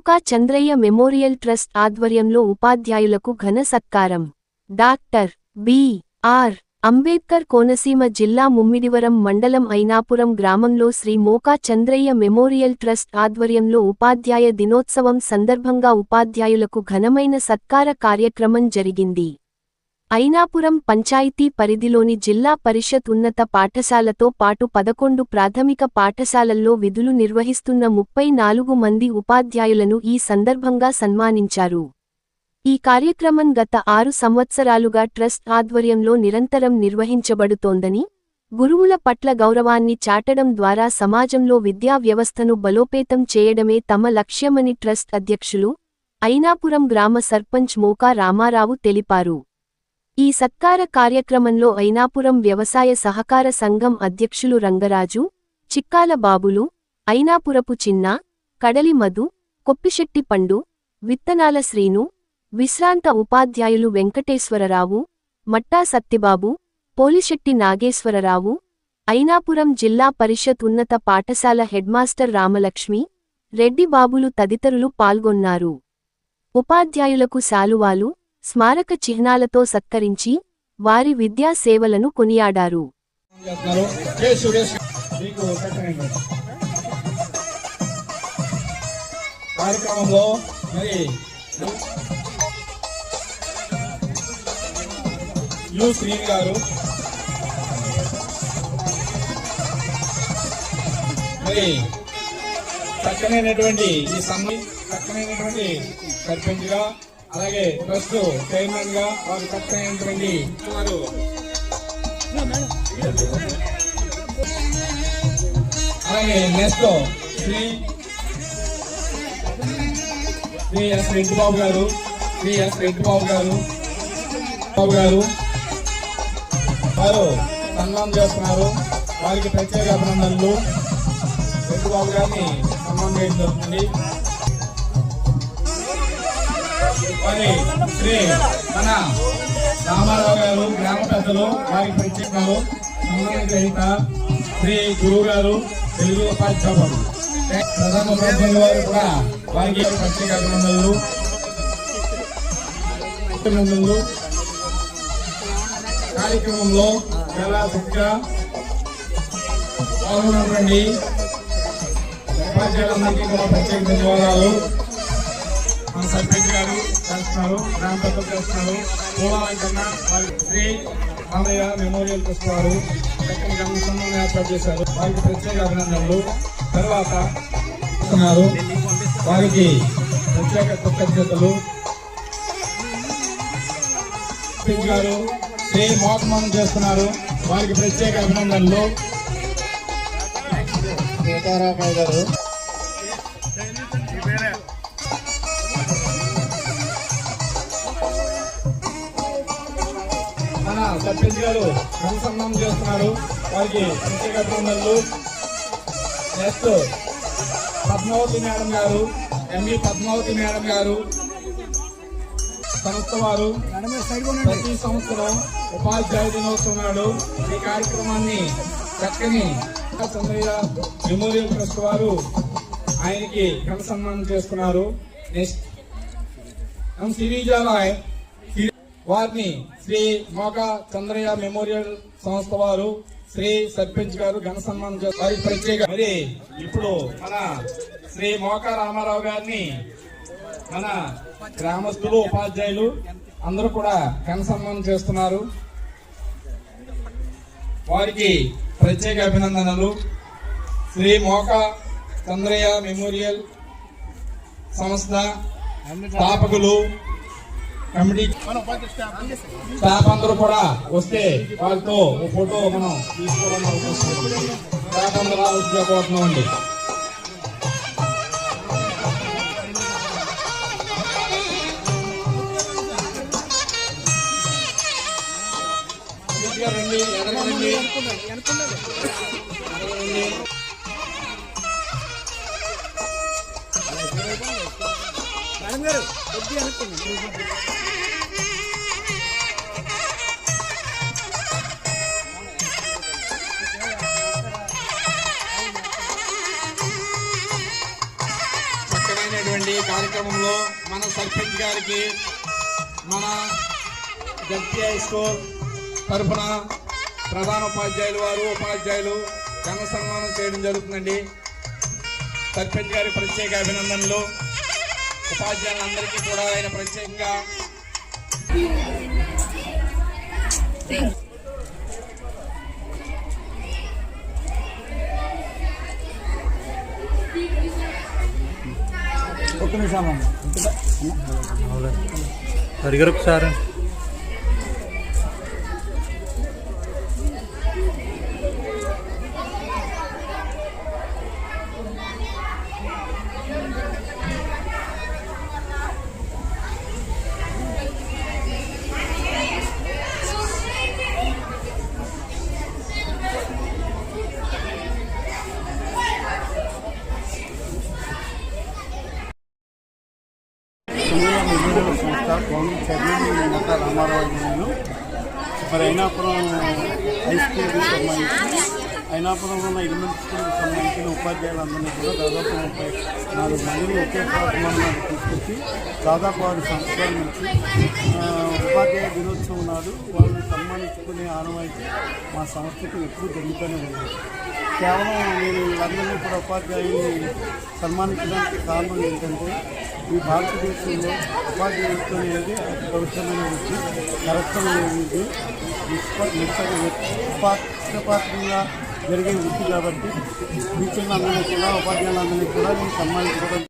మోకా Chandraiah memorial trust ఆధ్వర్యంలో ఉపాధ్యాయులకు ఘన సత్కారం. Doctor B.R.. అంబేద్కర్ కోనసీమ జిల్లా ముమ్మిడివరం మండలం ఐనాపురం గ్రామంలో శ్రీ మోకా చంద్రయ్య మెమోరియల్ ట్రస్ట్ ఆధ్వర్యంలో ఉపాధ్యాయ దినోత్సవం సందర్భంగా ఉపాధ్యాయులకు ఘనమైన సత్కార కార్యక్రమం జరిగింది. ఐనాపురం పంచాయతీ పరిధిలోని జిల్లా పరిషత్ ఉన్నత పాఠశాలతో పాటు 11 ప్రాథమిక పాఠశాలల్లో విధులు నిర్వహిస్తున్న 34 మంది ఉపాధ్యాయులను ఈ సందర్భంగా సన్మానించారు. ఈ కార్యక్రమం గత 6 సంవత్సరాలుగా ట్రస్ట్ ఆధ్వర్యంలో నిరంతరం నిర్వహించబడుతోందని, గురువుల పట్ల గౌరవాన్ని చాటడం ద్వారా సమాజంలో విద్యా వ్యవస్థను బలోపేతం చేయడమే తమ లక్ష్యమని ట్రస్ట్ అధ్యక్షులు, ఐనాపురం గ్రామ సర్పంచ్ మోకా రామారావు తెలిపారు. ఈ సత్కార కార్యక్రమంలో ఐనాపురం వ్యవసాయ సహకార సంఘం అధ్యక్షులు రంగరాజు, చిక్కాల బాబులు, ఐనాపురపు చిన్న, కడలి మధు, కొప్పిశెట్టి పండు, విత్తనాల శ్రీను, విశ్రాంత ఉపాధ్యాయులు వెంకటేశ్వరరావు, మట్టా సత్తిబాబు, పోలిశెట్టి నాగేశ్వరరావు, ఐనాపురం జిల్లా పరిషత్ ఉన్నత పాఠశాల హెడ్మాస్టర్ రామలక్ష్మి, రెడ్డి బాబులు తదితరులు పాల్గొన్నారు. ఉపాధ్యాయులకు శాలువాలు, స్మారక చిహ్నాలతో సత్కరించి వారి విద్యా సేవలను కొనియాడారు. కార్యక్రమంలో శ్రీని గారు మరి చక్కనైనటువంటి ఈ చక్కనైనటువంటి సర్పంచ్ గా, అలాగే ట్రస్ట్ చైర్మన్ గా వారు చక్కనైనటువంటి వారు అలాగే నెక్స్ట్ శ్రీ ఎస్ రెడ్డి బాబు గారు, వారు సన్మానం చేస్తున్నారు. వారికి ప్రత్యేక అభినందనలు. రెడ్డి బాబు గారిని సన్మానం చేయడం జరుగుతుంది. మరి శ్రీ మన రామారావు గారు గ్రామ పెద్దలు వారికి ప్రత్యేకాలు. సన్మాన గ్రహీత శ్రీ గురువు గారు, తెలుగు ఉపాధ్యాయులు, ప్రధాన ఉపాధ్యాయులు వారు కూడా వారికి ప్రత్యేక అభినందనలు. కార్యక్రమంలో చాలా చక్కగా పాల్గొన్నటువంటి ఉపాధ్యాయులందరికీ కూడా ప్రత్యేక ధన్యవాదాలు. మన సర్పంచ్ గారు చేస్తున్నారు, గ్రామ పెద్దలు చేస్తున్నారు. పూలకన్నా వారికి శ్రీ రామయ్య మెమోరియల్ ట్రస్ట్ వారు చక్కని సన్మానం ఏర్పాటు చేశారు. వారికి ప్రత్యేక అభినందనలు. తర్వాత వారికి ప్రత్యేక కృతజ్ఞతలు. గారు శ్రీ మోకమనం చేస్తున్నారు. వారికి ప్రత్యేక అభినందనలు. సీతారామయ్య గారు మన సర్పంచ్ గారు సన్మానం చేస్తున్నారు. వారికి ప్రత్యేక అభినందనలు. నెక్స్ట్ పద్మావతి మేడం గారు, ఎంఈ పద్మావతి మేడం గారు సంస్థ వారు ప్రతి సంవత్సరం ఉపాధ్యాయ దినోత్సవం నాడు ఈ కార్యక్రమాన్ని చక్కని చంద్రయ్య మెమోరియల్ ట్రస్ట్ వారు ఆయనకి ఘన సన్మానం చేస్తున్నారు. నెక్స్ట్ వారిని శ్రీ మోకా చంద్రయ్య మెమోరియల్ సంస్థ వారు శ్రీ సర్పంచ్ గారు ఘన సన్మానం చేస్తారు. వారికి ప్రత్యేక. మరి ఇప్పుడు మన శ్రీ మోకా రామారావు గారిని మన గ్రామస్తులు, ఉపాధ్యాయులు అందరూ కూడా ఘన సన్మానం చేస్తున్నారు. వారికి ప్రత్యేక అభినందనలు. శ్రీ మోకా చంద్రయ్య మెమోరియల్ సంస్థ స్థాపకులు, కమిటీ స్టాఫ్ అందరూ కూడా వస్తే వాళ్ళతో ఒక ఫోటో మనం తీసుకోవడం స్టాఫ్ అందరూ వచ్చేపోతున్నామండి. రండి, ఎదగండి. చక్కనైనటువంటి కార్యక్రమంలో మన సర్పంచ్ గారికి మన జడ్పీఐ స్కూల్ తరఫున ప్రధాన ఉపాధ్యాయులు వారు ఉపాధ్యాయులు ఘన సన్మానం చేయడం జరుగుతుందండి. సర్పంచ్ గారి ప్రత్యేక అభినందనలు. ఉపాధ్యాయులందరికీ కూడా ఆయన ప్రత్యేకంగా ఒక్క నిమిషం సరిగ్గా ఒకసారి సంస్థ కోణం చైర్మన్ నూట రామారావు గారు మరి అయినాపురం హై స్కూల్కి సంబంధించి అయినాపురంలో ఉన్న ఎలిమెంటరీ స్కూల్కి సంబంధించిన ఉపాధ్యాయులందరినీ కూడా దాదాపు 34 మందిని ఒకే కార్యక్రమాన్ని తీసుకొచ్చి దాదాపు 6 సంవత్సరాల నుంచి ఉపాధ్యాయ దినోత్సవం నాడు వాళ్ళని సన్మానించుకునే ఆనవాయితీ మా సంస్థకి ఎప్పుడూ జరుగుతూనే ఉంది. కేవలం నేను వీళ్ళందరినీ కూడా ఉపాధ్యాయుల్ని సన్మానించడానికి కారణం ఏంటంటే ఈ భారతదేశంలో ఉపాధ్యాయులతో అనేది అతి పవిత్రమైన వృత్తి, కరెక్టమైన వృత్తి, నిష్పక్షపాతంగా జరిగే వృత్తి కాబట్టి టీచర్లందరినీ కూడా ఉపాధ్యాయులందరినీ కూడా నేను సన్మానించుకోవడం